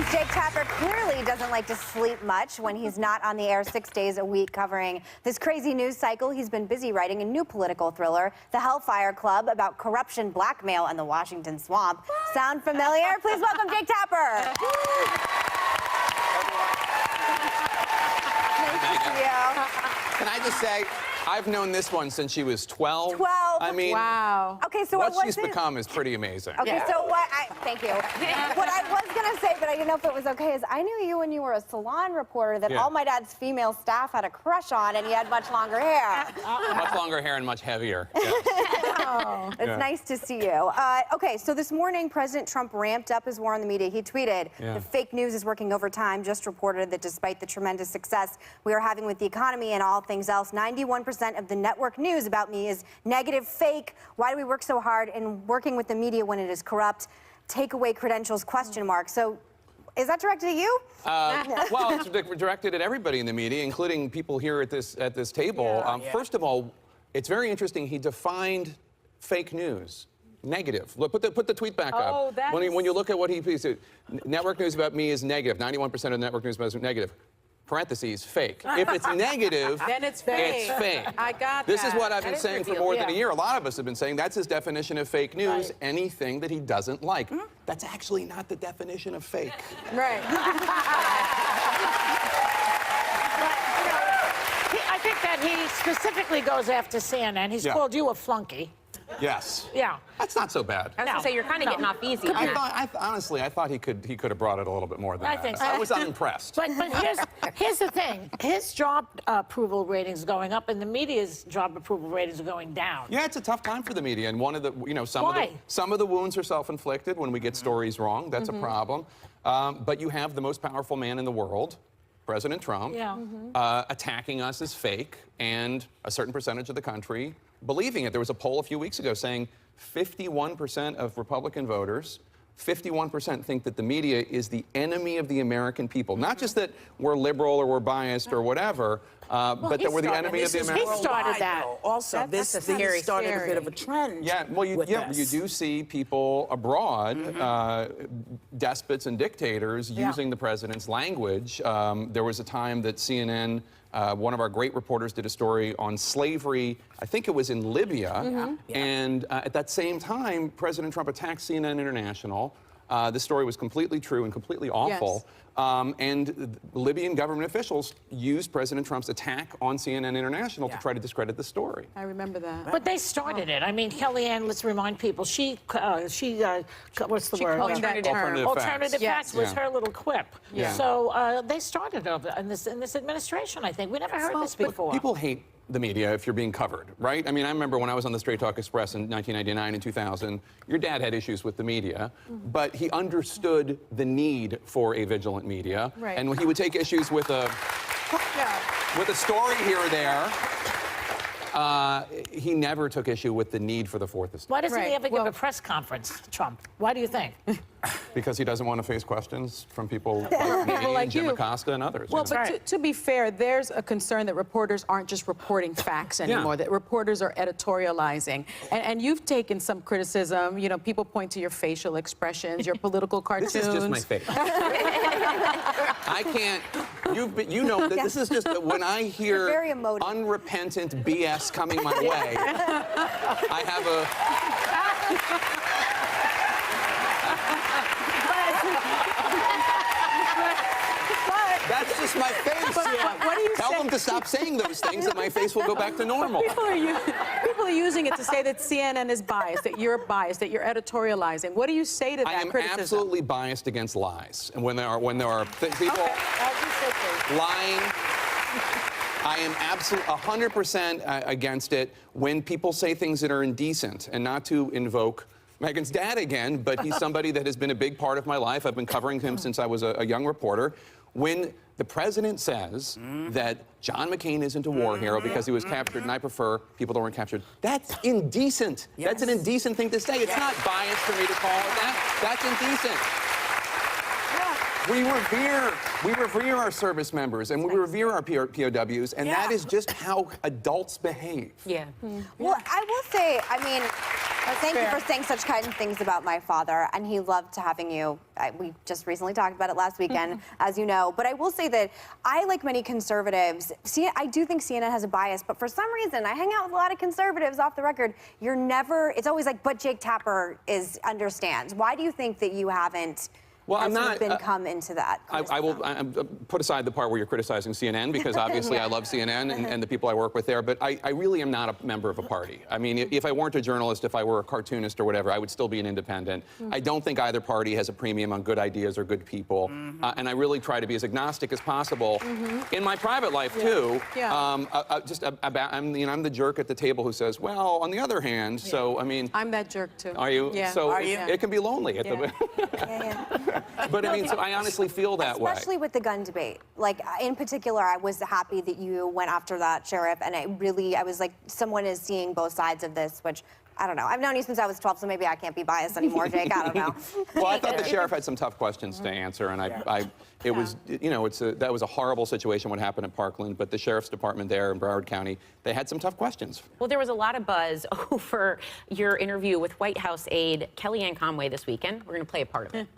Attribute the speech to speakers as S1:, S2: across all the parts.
S1: News. Jake Tapper clearly doesn't like to sleep much when he's not on the air 6 days a week covering this crazy news cycle. He's been busy writing a new political thriller, The Hellfire Club, about corruption, blackmail, and the Washington swamp. Sound familiar? Please welcome Jake Tapper. Nice to see you.
S2: Can I just say, I've known this one since she was 12.
S1: 12?
S2: I mean,
S3: wow.
S1: Okay, so
S2: what
S1: what
S2: she's
S1: was it?
S2: become is pretty amazing.
S1: Okay,
S3: Yeah.
S1: so thank you. What I was gonna say, but I didn't know if it was okay, is I knew you when you were a salon reporter that all my dad's female staff had a crush on, and he had much longer hair.
S2: Much longer hair and much heavier. Yeah.
S1: Oh, it's nice to see you. Okay, so this morning, President Trump ramped up his war on the media. He tweeted, "The fake news is working overtime. Just reported that despite the tremendous success we are having with the economy and all things else, 91% of the network news about me is negative, fake. Why do we work so hard in working with the media when it is corrupt? Take away credentials, question mark." So is that directed at you?
S2: Well, it's directed at everybody in the media, including people here at this table. First of all, it's very interesting. He defined fake news. Negative. Look, put the tweet back up. When you look at what he said, network news about me is negative. 91% of network news about me is negative. Parentheses, fake. If it's negative,
S3: then it's fake.
S2: It's fake.
S3: I got
S2: This
S3: that.
S2: is what I've been
S3: That is
S2: saying for
S3: revealed,
S2: more than a year. A lot of us have been saying that's his definition of fake news.
S3: Right.
S2: Anything that he doesn't like. That's actually not the definition of fake.
S3: Right.
S4: I think that he specifically goes after CNN. He's called you a flunky.
S2: Yes.
S4: Yeah.
S2: That's not so bad.
S5: I was gonna say you're kind of getting off easy.
S2: Honestly, I thought he could have brought it a little bit more than that.
S4: I think so.
S2: I was unimpressed.
S4: But here's the thing. His job approval ratings are going up, and the media's job approval ratings are going down.
S2: Yeah, it's a tough time for the media, and one of the,
S4: Why?
S2: some of the wounds are self-inflicted when we get stories wrong. That's a problem. But you have the most powerful man in the world, President Trump, attacking us as fake, and a certain percentage of the country believing it. There was a poll a few weeks ago saying 51% of Republican voters, 51% think that the media is the enemy of the American people. Not just that we're liberal or we're biased or whatever, but that we're the enemy of the American people.
S4: He started that.
S6: Also, this started a bit of a trend.
S2: Yeah, well, you do see people abroad, despots and dictators, using the president's language. There was a time that CNN, one of our great reporters, did a story on slavery. I think it was in Libya. And at that same time, President Trump attacked CNN International. The story was completely true and completely awful. And Libyan government officials used President Trump's attack on CNN International to try to discredit the story.
S3: I remember that.
S4: But they started it. I mean, Kellyanne, let's remind people, what's the word?
S3: Alternative term.
S4: Alternative facts was
S2: Yeah.
S4: her little quip.
S2: Yeah.
S4: So they started it in this administration, I think. We never heard this before.
S2: People hate the media if you're being covered, right? I mean, I remember when I was on the Straight Talk Express in 1999 and 2000, your dad had issues with the media, but he understood the need for a vigilant media.
S3: Right.
S2: And he would take issues with a story here or there. He never took issue with the need for the Fourth Estate.
S4: Why doesn't he ever give a press conference, Trump? Why do you think?
S2: Because he doesn't want to face questions from people like me and Jim Acosta and others.
S3: Well,
S2: you know?
S3: but to be fair, there's a concern that reporters aren't just reporting facts anymore, that reporters are editorializing. And you've taken some criticism. You know, people point to your facial expressions, your political cartoons.
S2: This is just my face. I can't, you know that this is just, when I hear
S1: very emotive.
S2: unrepentant BS coming my way, I have a... That's just my face.
S3: What do you
S2: Tell
S3: say?
S2: them to stop saying those things and my face will go back to normal.
S3: People are using it to say that CNN is biased, that you're biased, that you're editorializing. What do you say to that
S2: I am
S3: criticism?
S2: absolutely biased against lies. And when there are people lying, I am absolutely 100% against it when people say things that are indecent, and not to invoke Meghan's dad again, but he's somebody that has been a big part of my life. I've been covering him since I was a young reporter. When the president says that John McCain isn't a war hero because he was captured, and I prefer people that weren't captured, that's indecent. That's an indecent thing to say. It's not biased for me to call it that. That's indecent. We revere our service members, and we revere our POWs, and that is just how adults behave.
S1: Well, I will say, I mean, Thank you for saying such kind things about my father, and he loved having you. We just recently talked about it last weekend, as you know. But I will say that I, like many conservatives, I do think CNN has a bias, but for some reason, I hang out with a lot of conservatives off the record. It's always like, but Jake Tapper understands. Why do you think that you haven't?
S2: Well, I'm not
S1: come into that.
S2: I will put aside the part where you're criticizing CNN, because obviously I love CNN and the people I work with there, but I really am not a member of a party. I mean, if I weren't a journalist, if I were a cartoonist or whatever, I would still be an independent. I don't think either party has a premium on good ideas or good people, and I really try to be as agnostic as possible in my private life too. I'm the jerk at the table who says, well, on the other hand, so I mean.
S3: I'm that jerk too.
S2: Are you?
S3: Yeah.
S2: So
S3: Are you?
S2: it can be lonely at the. But I mean, so I honestly feel that way.
S1: Especially with the gun debate. Like, in particular, I was happy that you went after that sheriff, and I was like, someone is seeing both sides of this, which, I don't know. I've known you since I was 12, so maybe I can't be biased anymore, Jake. I don't know.
S2: Well, I thought the sheriff had some tough questions to answer, and it was, you know, that was a horrible situation what happened at Parkland, but the sheriff's department there in Broward County, they had some tough questions.
S5: Well, there was a lot of buzz over your interview with White House aide Kellyanne Conway this weekend. We're going to play a part of it.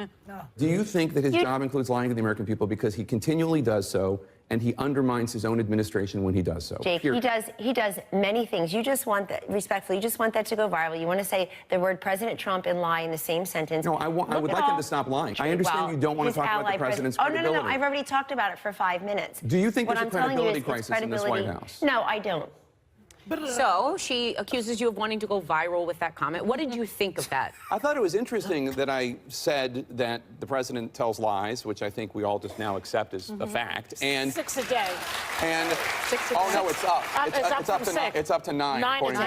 S2: Do you think that his job includes lying to the American people, because he continually does so, and he undermines his own administration when he does so?
S7: Jake, he does many things. You just want that, respectfully, you just want that to go viral. You want to say the word President Trump and lie in the same sentence.
S2: No, I would like him to stop lying. I understand you don't want to talk about the president's credibility.
S7: No, I've already talked about it for 5 minutes.
S2: Do you think
S7: what
S2: there's a credibility crisis in this White House?
S7: No, I don't.
S5: So she accuses you of wanting to go viral with that comment. What did you think of that?
S2: I thought it was interesting that I said that the president tells lies, which I think we all just now accept as a fact. And
S4: 6 a day.
S2: And no, it's up. It's up to 9, according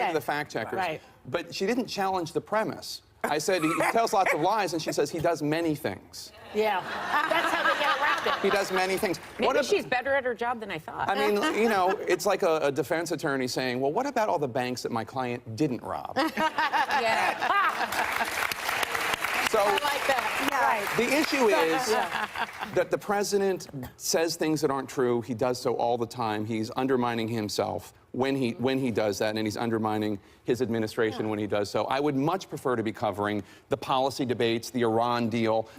S2: to the fact checkers.
S4: Right.
S2: But she didn't challenge the premise. I said he tells lots of lies, and she says he does many things.
S4: Yeah, that's how they get around it.
S2: He does many things.
S5: Maybe she's better at her job than I thought.
S2: I mean, you know, it's like a defense attorney saying, well, what about all the banks that my client didn't rob? So
S4: I like that. Yeah. Right.
S2: the issue is that the president says things that aren't true. He does so all the time. He's undermining himself when he does that, and he's undermining his administration when he does so. I would much prefer to be covering the policy debates, the Iran deal,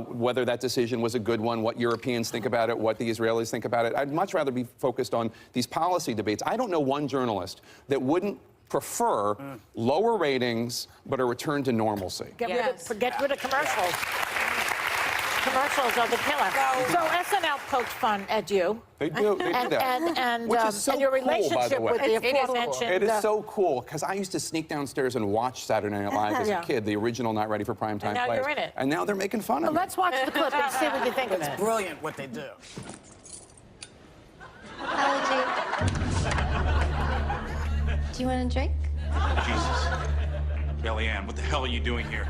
S2: whether that decision was a good one, what Europeans think about it, what the Israelis think about it. I'd much rather be focused on these policy debates. I don't know one journalist that wouldn't prefer lower ratings but a return to normalcy.
S4: Get rid of commercials. Commercials are the killer. So SNL pokes fun at you.
S2: They do that.
S4: And
S2: Which is so
S4: and your
S2: cool, by the
S4: relationship
S2: way.
S4: with the aforementioned.
S2: It is so cool, because I used to sneak downstairs and watch Saturday Night Live as a kid, the original Not Ready for Primetime
S4: And now
S2: Players.
S4: you're in it.
S2: And now they're making fun of me.
S4: Let's watch the clip and see what you think of
S6: It's
S4: it.
S6: brilliant what they do.
S8: Hello, Jake. Do you want a drink?
S9: Jesus. Kellyanne, what the hell are you doing here?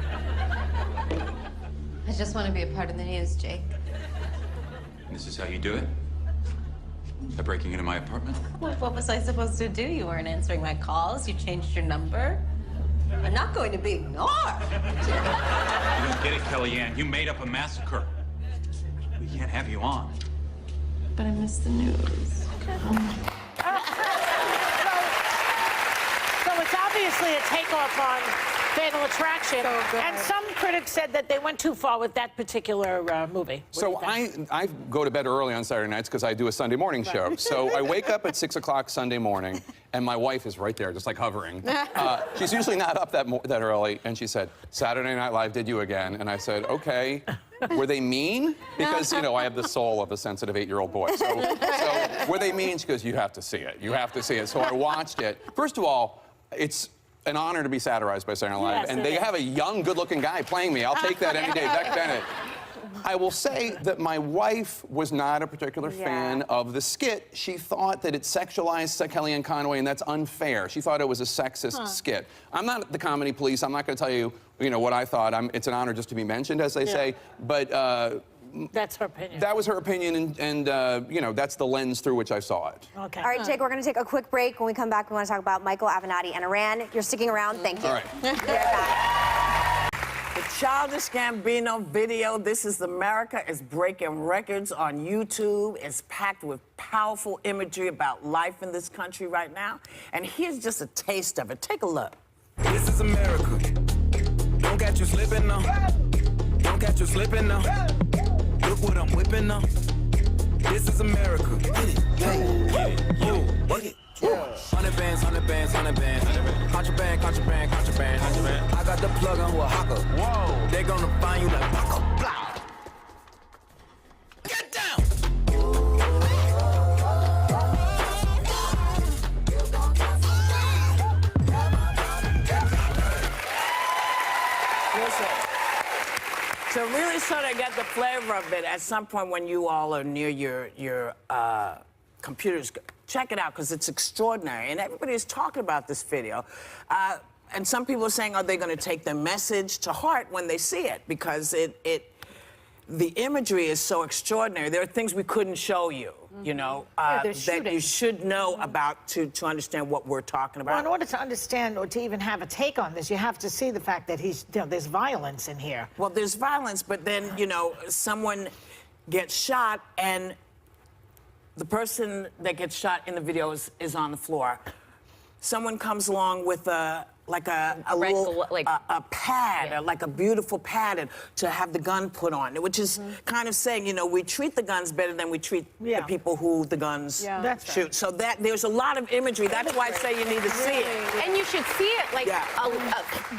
S8: I just want to be a part of the news, Jake.
S9: And this is how you do it? By breaking into my apartment?
S8: What was I supposed to do? You weren't answering my calls. You changed your number. I'm not going to be ignored.
S9: You don't get it, Kellyanne. You made up a massacre. We can't have you on.
S8: But I missed the news.
S4: So it's obviously a takeoff on Fatal Attraction. And some critics said that they went too far with that particular movie.
S2: So I go to bed early on Saturday nights because I do a Sunday morning show. So I wake up at 6 o'clock Sunday morning, and my wife is right there, just like hovering. She's usually not up that early, and she said, "Saturday Night Live did you again?" And I said, "Okay." Were they mean? Because, you know, I have the soul of a sensitive 8-year-old boy. So were they mean? She goes, "You have to see it. You have to see it." So I watched it. First of all, it's an honor to be satirized by Saturday Night Live.
S4: Yes,
S2: and they have a young, good-looking guy playing me. I'll take that any day, Beck Bennett. I will say that my wife was not a particular fan of the skit. She thought that it sexualized Kellyanne Conway, and that's unfair. She thought it was a sexist skit. I'm not the comedy police. I'm not going to tell you, what I thought. It's an honor just to be mentioned, as they say. But
S4: that's her opinion.
S2: that was her opinion, and that's the lens through which I saw it.
S4: Okay.
S1: All right, Jake, we're going to take a quick break. When we come back, we want to talk about Michael Avenatti and Iran. You're sticking around. Thank you.
S2: All right.
S1: Be right back.
S6: The Childish Gambino video, This Is America, is breaking records on YouTube. It's packed with powerful imagery about life in this country right now. And here's just a taste of it. Take a look.
S10: This is America. Don't catch you slipping now. Don't catch you slipping now. Look what I'm whipping now. This is America. You. 100 bands, 100 bands, 100 bands. Contraband, contraband, contraband. I got the plug on who a hawker. Whoa. They gonna find you like Paco. Blah. Get down.
S6: To really sort of get the flavor of it, at some point when you all are near your computers, check it out because it's extraordinary. And everybody is talking about this video. And some people are saying, are they going to take the message to heart when they see it? Because the imagery is so extraordinary. There are things we couldn't show you, you know, that you should know about to understand what we're talking about.
S4: Well, in order to understand or to even have a take on this, you have to see the fact that there's violence in here.
S6: Well, there's violence, but then, you know, someone gets shot and the person that gets shot in the video is on the floor. Someone comes along with a little pad, like a beautiful pad, and to have the gun put on, which is kind of saying, you know, we treat the guns better than we treat the people who the guns shoot. So that there's a lot of imagery. That's why I say you need to see it.
S5: And you should see it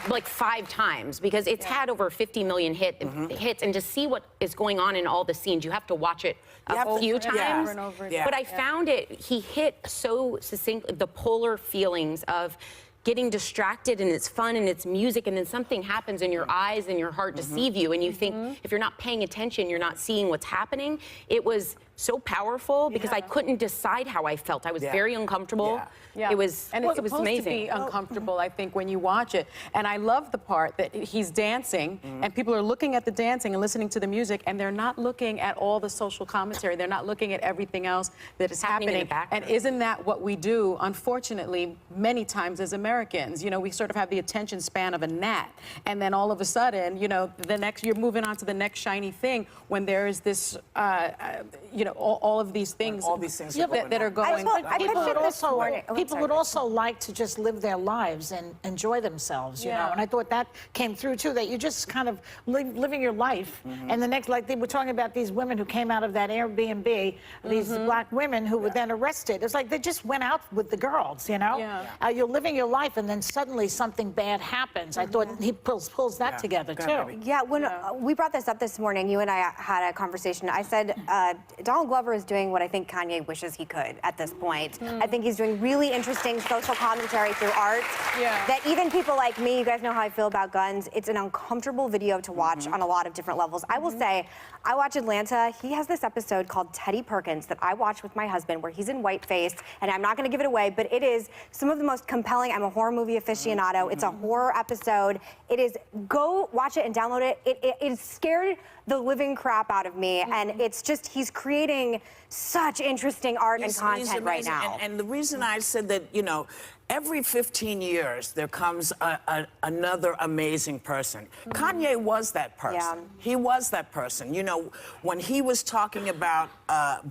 S5: like 5 times because it's had over 50 million hits, and to see what is going on in all the scenes, you have to watch it a few times. But I found he hit so succinctly the polar feelings of getting distracted, and it's fun and it's music, and then something happens and your eyes and your heart deceive you, and you think if you're not paying attention, you're not seeing what's happening. It was so powerful because I couldn't decide how I felt. I was very uncomfortable.
S3: Yeah.
S5: It was
S3: and it's
S5: amazing.
S3: supposed to be uncomfortable, I think, when you watch it. And I love the part that he's dancing, and people are looking at the dancing and listening to the music, and they're not looking at all the social commentary. They're not looking at everything else that is happening.
S5: In the background.
S3: And isn't that what we do, unfortunately, many times as Americans? You know, we sort of have the attention span of a gnat, and then all of a sudden, you know, you're moving on to the next shiny thing when there is this, you know, all of these things, that are going.
S4: People would also like to just live their lives and enjoy themselves, you know. And I thought that came through too. That you just kind of living your life, and the next, like they were talking about these women who came out of that Airbnb, these black women who were then arrested. It's like they just went out with the girls, you know. You're living your life, and then suddenly something bad happens. I thought he pulls that together too.
S1: Yeah, when we brought this up this morning, you and I had a conversation. I said Donald Glover is doing what I think Kanye wishes he could at this point. I think he's doing really interesting social commentary through art. That even people like me, you guys know how I feel about guns, it's an uncomfortable video to watch on a lot of different levels. I will say, I watch Atlanta. He has this episode called Teddy Perkins that I watch with my husband where he's in whiteface, and I'm not going to give it away, but it is some of the most compelling. I'm a horror movie aficionado. It's a horror episode. It is, go watch it and download it. It scared the living crap out of me, and it's just, he's creating such interesting art and content right now.
S6: And the reason I said that, you know, every 15 years there comes another amazing person. Kanye was that person. He was that person. You know, when he was talking about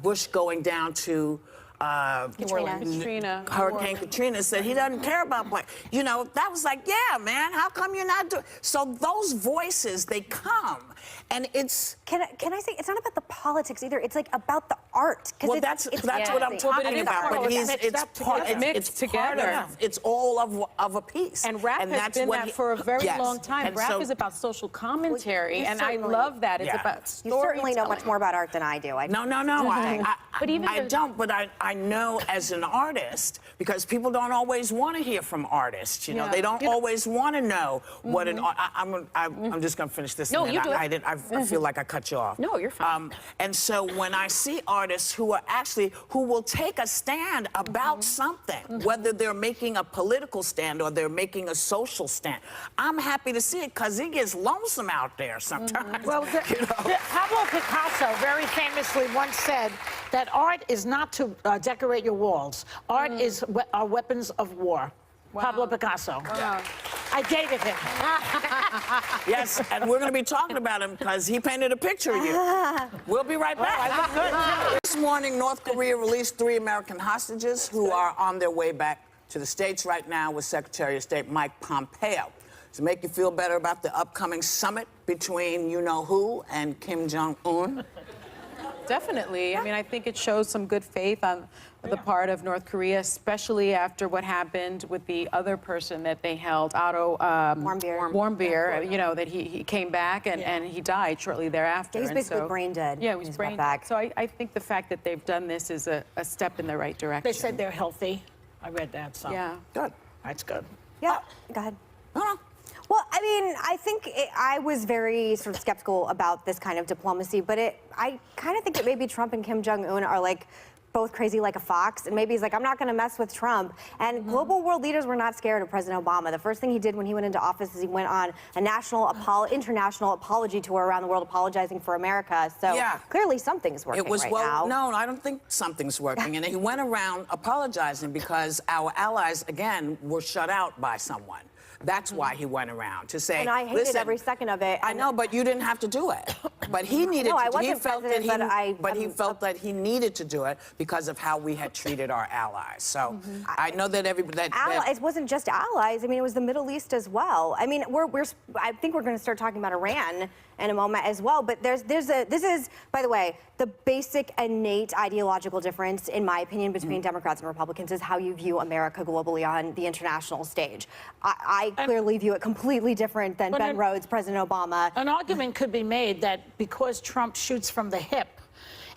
S6: Bush going down to Hurricane Katrina, said he doesn't care about black. You know, that was like, yeah, man, how come you're not doing? So those voices, they come. And it's...
S1: Can I say, it's not about the politics either. It's like about the art.
S6: Well, that's what I'm talking about. But it's together. It's all of a piece.
S3: And rap has been that for a very long time. And rap is about social commentary, and I love that. It's about storytelling.
S1: You certainly know much more about art than I do.
S6: No. I don't, but I know as an artist, because people don't always want to hear from artists, you know. They don't always want to know what an art... I'm just going to finish this.
S5: No, you do it.
S6: I feel like I cut you off.
S5: No, you're fine.
S6: And so when I see artists who will take a stand about something, whether they're making a political stand or they're making a social stand, I'm happy to see it because it gets lonesome out there sometimes.
S4: Well, Pablo Picasso very famously once said that art is not to decorate your walls. Art are weapons of war. Pablo Picasso. I dated him.
S6: Yes, and we're going to be talking about him because he painted a picture of you. We'll be right back. This morning, North Korea released 3 American hostages who are on their way back to the States right now with Secretary of State Mike Pompeo. Does it make you feel better about the upcoming summit between you-know-who and Kim Jong-un?
S3: Definitely. I mean, I think it shows some good faith on the part of North Korea, especially after what happened with the other person that they held, Otto Warmbier, you know, that he came back and he died shortly thereafter.
S1: Yeah, he's basically brain dead.
S3: Yeah, he was brain dead. So I think the fact that they've done this is a step in the right direction.
S4: They said they're healthy. I read that, so.
S3: Yeah.
S6: Good.
S4: That's good.
S1: Yeah, go ahead.
S6: Uh-huh.
S1: Well, I mean, I think I was very sort of skeptical about this kind of diplomacy, but I kind of think that maybe Trump and Kim Jong-un are like both crazy like a fox, and maybe he's like, I'm not going to mess with Trump. And global world leaders were not scared of President Obama. The first thing he did when he went into office is he went on a international apology tour around the world apologizing for America. So clearly something's working now.
S6: No, I don't think something's working. And he went around apologizing because our allies, again, were shut out by someone. That's why he went around to say,
S1: and I hated every second of it.
S6: I know, but you didn't have to do it. But he needed
S1: no,
S6: to.
S1: I wasn't
S6: he felt
S1: president,
S6: that he felt that he needed to do it because of how we had treated our allies. So I know that
S1: it wasn't just allies. I mean, it was the Middle East as well. I mean, I think we're going to start talking about Iran in a moment as well. But this is, by the way, the basic innate ideological difference, in my opinion, between Democrats and Republicans is how you view America globally on the international stage. I clearly view it completely different than Ben Rhodes, President Obama.
S4: An argument could be made that because Trump shoots from the hip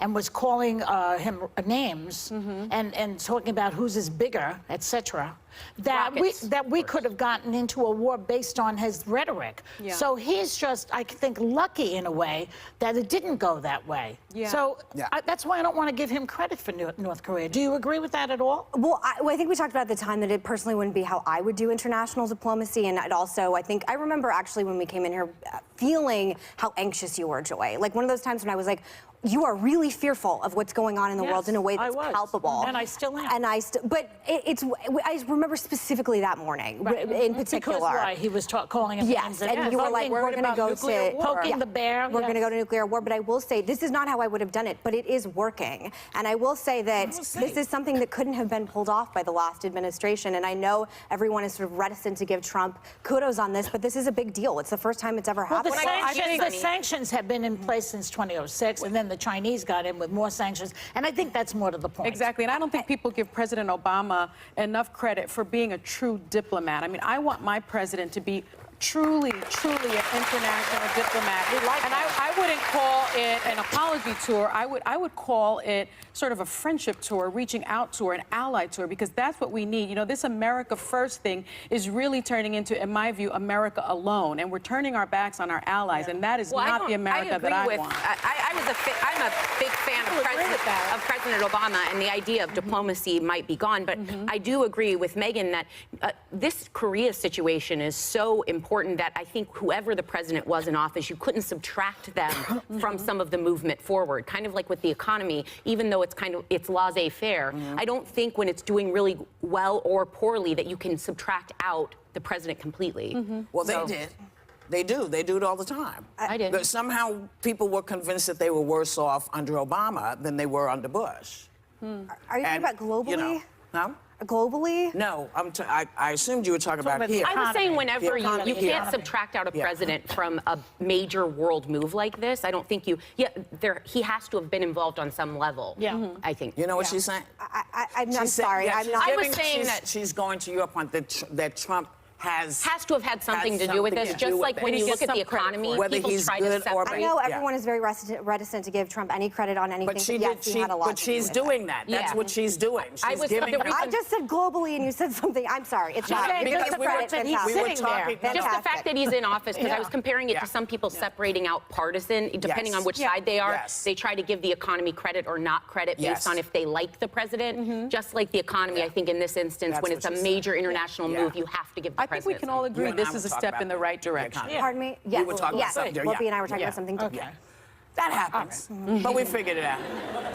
S4: and was calling him names and talking about whose is bigger, etc., that we could have gotten into a war based on his rhetoric. Yeah. So he's just, I think, lucky in a way that it didn't go that way. Yeah. So that's why I don't want to give him credit for North Korea. Do you agree with that at all?
S1: Well, I think we talked about at the time that it personally wouldn't be how I would do international diplomacy, and it also, I remember actually when we came in here feeling how anxious you were, Joy. Like one of those times when I was like, you are really fearful of what's going on in the world in a way that's palpable.
S4: And I still am.
S1: And but I remember specifically that morning in particular.
S4: Because why? He was calling him names.
S1: And you were like, we're going to go to
S4: poking the bear.
S1: We're going to go to nuclear war. But I will say, this is not how I would have done it, but it is working. And I will say that this is something that couldn't have been pulled off by the last administration. And I know everyone is sort of reticent to give Trump kudos on this, but this is a big deal. It's the first time it's ever happened.
S4: The sanctions have been in place since 2006, and then the Chinese got in with more sanctions, and I think that's more to the point.
S3: Exactly, and I don't think people give President Obama enough credit for being a true diplomat. I mean, I want my president to be truly an international diplomat. And I wouldn't call it an apology tour. I would call it sort of a friendship tour, reaching out tour, an ally tour, because that's what we need. You know, this America First thing is really turning into, in my view, America alone, and we're turning our backs on our allies, and that is not the America that I want.
S5: I'm a big fan of President Obama, and the idea of diplomacy might be gone, but I do agree with Megan that this Korea situation is so important that I think whoever the president was in office, you couldn't subtract them from some of the movement forward. Kind of like with the economy, even though it's laissez-faire, I don't think when it's doing really well or poorly that you can subtract out the president completely.
S6: Well, they did. They do. They do it all the time.
S5: I did.
S6: But somehow people were convinced that they were worse off under Obama than they were under Bush.
S1: Are you talking about globally?
S6: You know, huh?
S1: Globally?
S6: No, I assumed you were talking about here.
S5: I was saying whenever you can't subtract out a president from a major world move like this. I don't think he has to have been involved on some level. Yeah. I think.
S6: You know what she's saying?
S1: I'm sorry. I'm not.
S5: I was saying that
S6: she's going to your point that Trump has
S5: to have had something to do with this, just like when you look at the economy,
S6: whether
S5: people
S6: he's
S5: try
S6: good
S5: to
S6: or
S5: separate.
S1: I know everyone is very reticent to give Trump any credit on anything.
S6: But she's doing that. That's what she's doing. She's giving.
S1: I just said globally, and you said something. I'm sorry. It's not.
S4: Just the fact that he's sitting there.
S5: Just the fact that he's in office, because I was comparing it to some people separating out partisan, depending on which side they are. They try to give the economy credit or not credit based on if they like the president. Just like the economy, I think in this instance, when it's a major international move, you have to give the president.
S3: I think we can all agree this is a step in the right direction.
S1: Pardon me? Yes.
S6: We were talking about something.
S1: Whoopi and I were talking about something different.
S6: Okay. That happens. But we figured it out.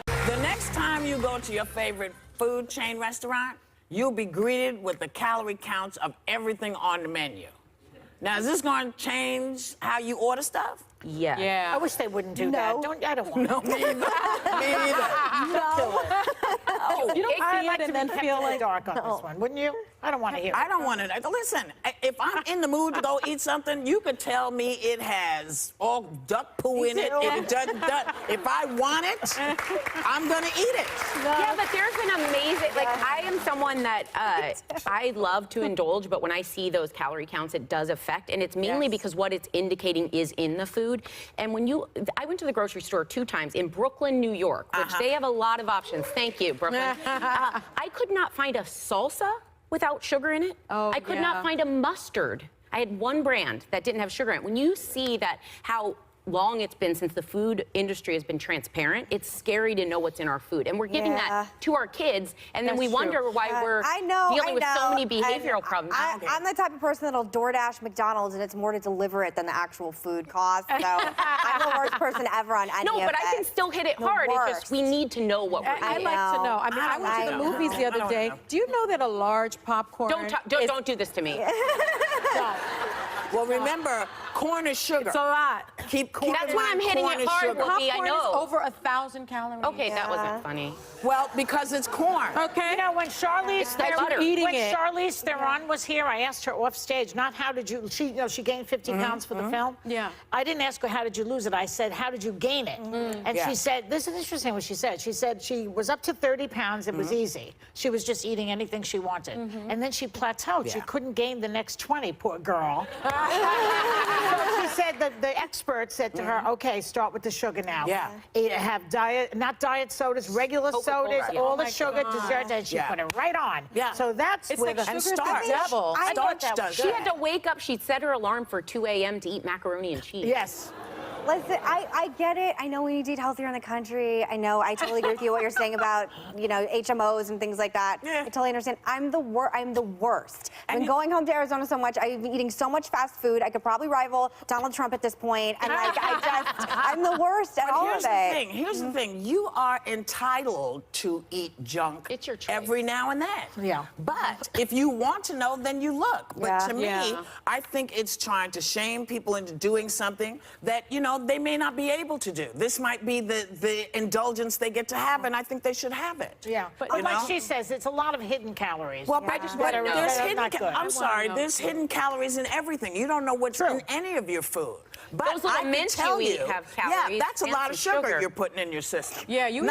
S6: The next time you go to your favorite food chain restaurant, you'll be greeted with the calorie counts of everything on the menu. Now, is this going to change how you order stuff?
S5: Yeah.
S4: I wish they wouldn't do that. I don't want
S6: No, me either. Me either.
S1: No.
S6: No.
S3: You don't
S4: I'd
S3: see
S4: like
S3: it
S4: to
S3: and then
S4: be kept
S3: feel
S4: in the
S3: like
S4: dark on this one, wouldn't you? I don't want to hear.
S6: I don't want to. Listen, if I'm in the mood to go eat something, you could tell me it has all duck poo in it. If I want it, I'm gonna eat it.
S5: Yeah, but there's been amazing. Like I am someone that I love to indulge, but when I see those calorie counts, it does affect, and it's mainly because what it's indicating is in the food. And when I went to the grocery store 2 times in Brooklyn, New York, which they have a lot of options. Thank you, Brooklyn. I could not find a salsa without sugar in it. I could not find a mustard. I had one brand that didn't have sugar in it. When you see that, how long it's been since the food industry has been transparent, it's scary to know what's in our food. And we're giving that to our kids, and then we wonder why we're dealing with so many behavioral problems.
S1: I'm the type of person that'll DoorDash McDonald's, and it's more to deliver it than the actual food cost. So I'm the worst person ever on any of
S5: No, but I
S1: it.
S5: can still hit it hard. It's just we need to know what we're
S3: I
S5: eating.
S3: like to know. I mean, I went to the movies the other day. Do you know that a large popcorn?
S5: Don't do this to me.
S6: Well, remember, corn is sugar.
S3: It's a lot.
S6: Keep corn.
S5: That's when I'm hitting it hard, Whoopi, I
S3: Popcorn
S5: know.
S3: is over 1,000 calories.
S5: Okay, that wasn't funny.
S6: Well, because it's corn.
S4: Okay. You know, when Charlize
S5: like butter.
S4: Charlize Theron was here, I asked her off stage, not how did you, she gained 50 pounds for the film.
S3: Yeah.
S4: I didn't ask her how did you lose it. I said, how did you gain it? And she said, this is interesting what she said. She said she was up to 30 pounds. It was easy. She was just eating anything she wanted. And then she plateaued. She couldn't gain the next 20, poor girl. So she said that the expert said to her, okay, start with the sugar now. Have diet, not diet sodas, regular sodas, all the sugar, desserts, and she put it right on. So that's where
S3: like
S4: the
S3: sugar the devil.
S6: Starch does
S5: She had to wake up. She'd set her alarm for 2 a.m. to eat macaroni and cheese.
S4: Yes.
S1: Listen, I get it. I know we need to eat healthier in the country. I know. I totally agree with you what you're saying about, HMOs and things like that. I totally understand. I'm the worst. I've been going home to Arizona so much. I've been eating so much fast food. I could probably rival Donald Trump at this point. And I'm the worst at all of it.
S6: Here's the thing. You are entitled to eat junk
S5: It's your choice.
S6: every now and then.
S4: Yeah.
S6: But if you want to know, then you look. But to me, I think it's trying to shame people into doing something that, they may not be able to do. This might be the indulgence they get to have, and I think they should have it.
S4: Yeah. But like she says, it's a lot of hidden calories.
S6: Well, but there's hidden. I'm sorry.
S3: know.
S6: There's hidden calories in everything. You don't know what's in any of your food. But
S5: Those little
S6: I can
S5: mints
S6: tell
S5: you eat
S6: you,
S5: have calories
S6: that's a
S5: and
S6: lot of
S5: some
S6: sugar
S5: sugar.
S6: you're putting in your system.
S3: Yeah, you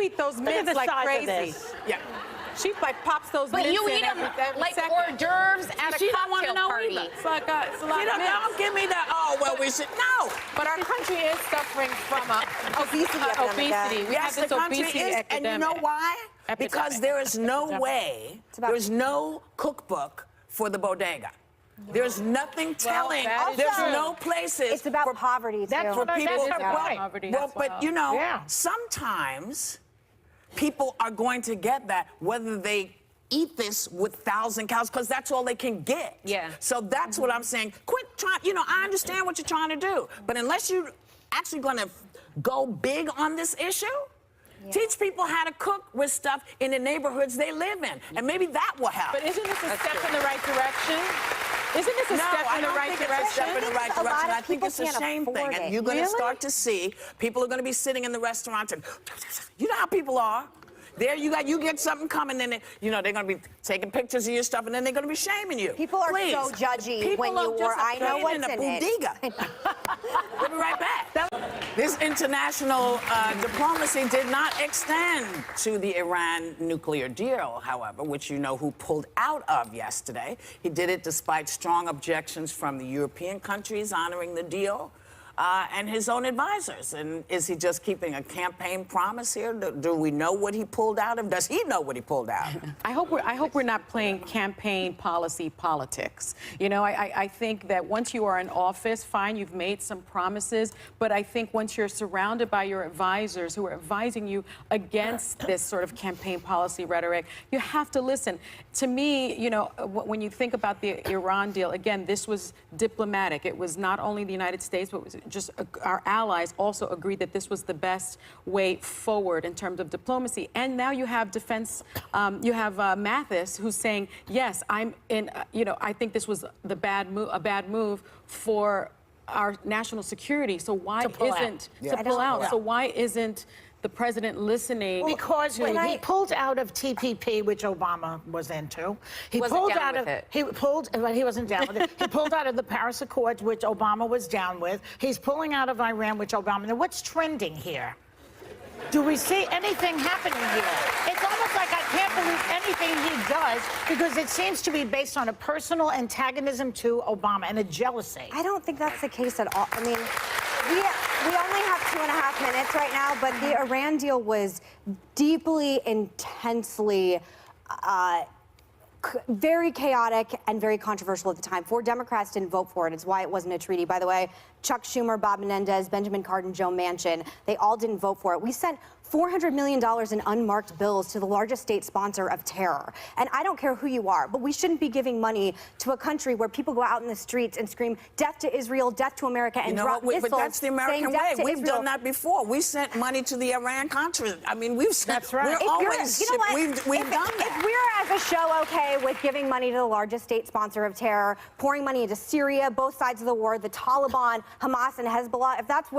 S3: eat those mints like crazy.
S6: Yeah.
S3: She pops those
S5: But
S3: mints
S5: you
S3: in
S5: eat them
S3: every
S5: like
S3: second.
S5: hors d'oeuvres at a
S6: She don't wanna
S5: cocktail
S6: know
S5: party.
S6: either.
S3: It's like it's a lot of mints.
S6: Don't give me that. Oh, well, we should. No.
S3: But our country is suffering from
S1: Obesity epidemic.
S3: obesity. We
S6: Yes,
S3: have
S6: the
S3: this
S6: country
S3: obesity
S6: is.
S3: epidemic.
S6: And you know why? Because there is no way, there's no cookbook for the bodega. There's nothing telling.
S3: that is
S6: There's
S3: true.
S6: no places.
S1: It's about poverty, too.
S4: That's
S6: for
S4: what I
S6: people.
S4: said.
S3: Poverty
S6: Well,
S3: as
S6: but
S3: well.
S6: sometimes people are going to get that whether they eat this with 1,000 calories because that's all they can get.
S5: Yeah.
S6: So that's what I'm saying. Quit trying. I understand what you're trying to do, but unless you're actually going to go big on this issue. Teach people how to cook with stuff in the neighborhoods they live in, and maybe that will help.
S3: But isn't this a step in the right direction? Isn't this a step in the right
S6: It's a
S3: direction?
S6: step in the right
S1: A lot
S6: direction.
S1: of
S6: I think
S1: people
S6: it's a
S1: can't
S6: shame thing,
S1: afford
S6: and
S1: it.
S6: you're going to
S3: Really?
S6: start to see people are going to be sitting in the restaurants and you know how people are. There you get something coming, and they're going to be taking pictures of your stuff, and then they're going to be shaming you.
S1: People are
S6: Please.
S1: so judgy
S6: People
S1: when you
S6: are just
S1: were. I know
S6: playing
S1: what's
S6: in a
S1: in it.
S6: bodega. We'll be right back. This international diplomacy did not extend to the Iran nuclear deal, however, which you know who pulled out of yesterday. He did it despite strong objections from the European countries honoring the deal. And his own advisors. And is he just keeping a campaign promise here? Do we know what he pulled out of? Does he know what he pulled out?
S3: I hope we're not playing campaign policy politics. I think that once you are in office, fine, you've made some promises, but I think once you're surrounded by your advisors who are advising you against this sort of campaign policy rhetoric, you have to listen. To me, when you think about the Iran deal, again, this was diplomatic. It was not only the United States, but it was just our allies also agreed that this was the best way forward in terms of diplomacy. And now you have you have Mathis who's saying, yes, I think this was a bad move for our national security. So why isn't to pull out? So why isn't the president listening.
S4: Because when he pulled out of TPP, which Obama was into, he
S5: Wasn't
S4: pulled
S5: down
S4: out
S5: with
S4: of
S5: it.
S4: he wasn't down with it. He pulled out of the Paris Accords, which Obama was down with. He's pulling out of Iran, which Obama. Now, what's trending here? Do we see anything happening here? It's almost like I can't believe anything he does because it seems to be based on a personal antagonism to Obama and a jealousy.
S1: I don't think that's the case at all. I mean, we only have 2.5 minutes right now, but the Iran deal was deeply, intensely, very chaotic and very controversial at the time. 4 Democrats didn't vote for it. It's why it wasn't a treaty. By the way, Chuck Schumer, Bob Menendez, Benjamin Cardin, Joe Manchin, they all didn't vote for it. We sent $400 million in unmarked bills to the largest state sponsor of terror. And I don't care who you are, but we shouldn't be giving money to a country where people go out in the streets and scream, death to Israel, death to America, and drop missiles.
S6: But that's the American way. We've done that before. We sent money to the Iran-Contra. I mean, we've sent.
S4: That's right.
S6: We've done that.
S1: If we're as a show okay with giving money to the largest state sponsor of terror, pouring money into Syria, both sides of the war, the Taliban, Hamas, and Hezbollah, if that's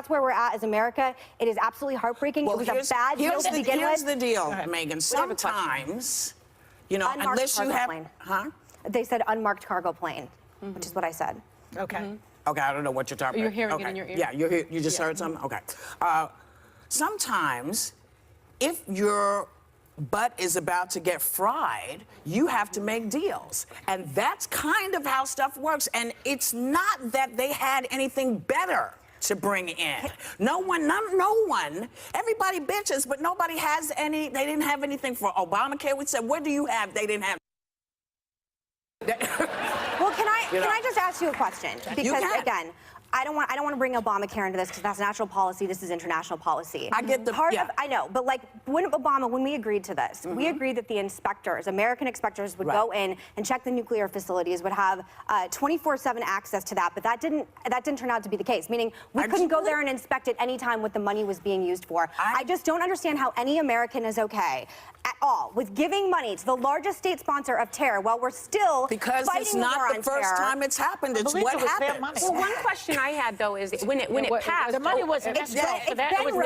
S1: where we're at as America, it is absolutely heartbreaking.
S6: Well,
S1: it was a bad deal to begin
S6: here's
S1: with.
S6: the deal, Megan. Sometimes, you know,
S1: Unmarked
S6: unless you
S1: cargo
S6: have,
S1: plane.
S6: huh?
S1: They said unmarked cargo plane, which is what I said.
S4: Okay.
S6: Okay, I don't know what you're talking
S3: You're
S6: about.
S3: hearing it
S6: Okay.
S3: in your ear?
S6: Yeah, you just heard something? Okay. Sometimes, if your butt is about to get fried, you have to make deals. And that's kind of how stuff works. And it's not that they had anything better to bring in. No one, everybody bitches, but nobody has any, they didn't have anything for Obamacare. We said, what do you have? They didn't have.
S1: Well, can I just ask you a question? Because again, I don't want to bring Obamacare into this because that's national policy. This is international policy.
S6: I get the
S1: I know, but like when we agreed to this, we agreed that the inspectors, American inspectors, would go in and check the nuclear facilities, would have 24/7 access to that. But that didn't turn out to be the case. Meaning we couldn't go there and inspect at any time what the money was being used for. I just don't understand how any American is okay at all with giving money to the largest state sponsor of terror while we're still
S6: because
S1: fighting
S6: it's
S1: the war
S6: not the
S1: on
S6: first
S1: terror.
S6: time it's happened. It's what happened.
S5: Well, one question I had though is when it passed,
S4: the money wasn't
S1: It's Ben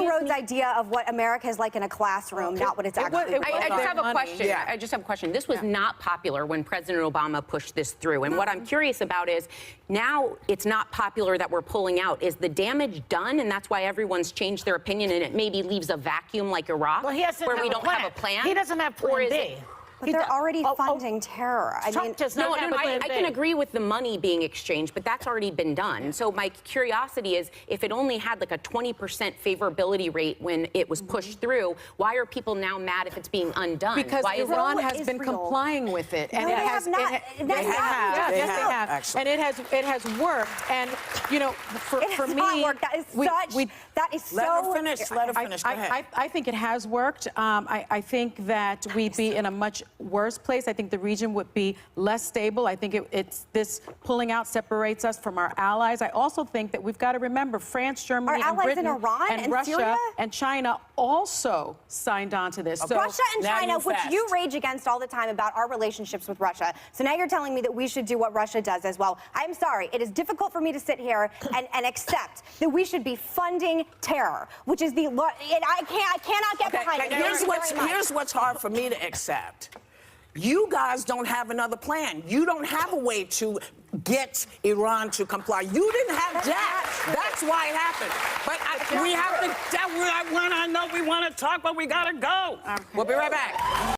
S1: Rhodes' idea of what America is like in a classroom, not what it's actually like.
S5: I just have a question.
S6: Yeah.
S5: I just have a question. This was not popular when President Obama pushed this through. And what I'm curious about is now it's not popular that we're pulling out. Is the damage done? And that's why everyone's changed their opinion and it maybe leaves a vacuum like Iraq
S4: Well, he doesn't
S5: where
S4: have
S5: we
S4: a
S5: don't
S4: plan.
S5: have a plan?
S4: He doesn't have plan
S5: Or is
S4: B.
S5: it-
S1: But they're already funding terror. I mean,
S5: No, I can agree with the money being exchanged, but that's already been done. So my curiosity is, if it only had like a 20% favorability rate when it was pushed through, why are people now mad if it's being undone?
S3: Because
S5: why
S3: Iran
S5: is
S3: has been complying with it, and
S1: No,
S3: it
S1: they
S3: has
S1: have not.
S3: Yes,
S1: They
S3: they
S1: have.
S3: have.
S6: Actually.
S3: And it has worked. And you know, for
S1: has
S3: me,
S1: not worked. That is that is
S6: Let
S1: so.
S6: her finish. Let her finish. Go ahead.
S3: I think it has worked. I think that we'd be in a much worse place. I think the region would be less stable. I think it's this pulling out separates us from our allies. I also think that we've got to remember France, Germany, and
S1: allies
S3: Britain,
S1: in Iran and
S3: Russia
S1: Syria?
S3: and China also signed on to this. So
S1: Russia and
S6: now
S1: China,
S6: you
S1: which
S6: fast.
S1: you rage against all the time about our relationships with Russia. So now you're telling me that we should do what Russia does as well. I'm sorry. It is difficult for me to sit here and accept that we should be funding terror, which is and I cannot get behind it.
S6: Here's what's hard for me to accept. You guys don't have another plan. You don't have a way to get Iran to comply. You didn't have that. That's why it happened. But we have to. I know we want to talk, but we gotta go. We'll be right back.